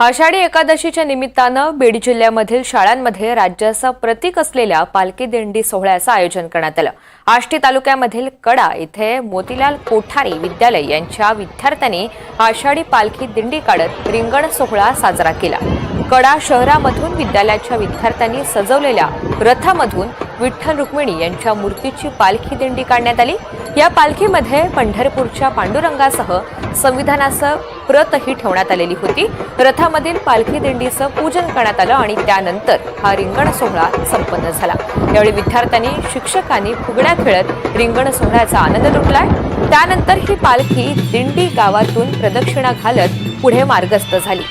आषाढी एकादशीच्या निमित्तानं बीड जिल्ह्यामधील शाळांमध्ये राज्याचं प्रतीक असलेल्या पालखी दिंडी सोहळ्याचं आयोजन करण्यात आलं। आष्टी तालुक्यामधील कडा इथे मोतीलाल कोठारी विद्यालय यांच्या विद्यार्थ्यांनी आषाढी पालखी दिंडी काढत रिंगण सोहळा साजरा केला। कडा शहरामधून विद्यालयाच्या विद्यार्थ्यांनी सजवलेल्या रथामधून विठ्ठल रुक्मिणी यांच्या मूर्तीची पालखी दिंडी काढण्यात आली। या पालखीमध्ये पंढरपूरच्या पांडुरंगासह संविधानाचं प्रतही ठेवण्यात आलेली होती। रथामधील पालखी दिंडीचं पूजन करण्यात आलं आणि त्यानंतर हा रिंगण सोहळा संपन्न झाला। यावेळी विद्यार्थ्यांनी शिक्षकांनी फुगड्या खेळत रिंगण सोहळ्याचा आनंद लुटलाय। त्यानंतर ही पालखी दिंडी गावातून प्रदक्षिणा घालत पुढे मार्गस्थ झाली।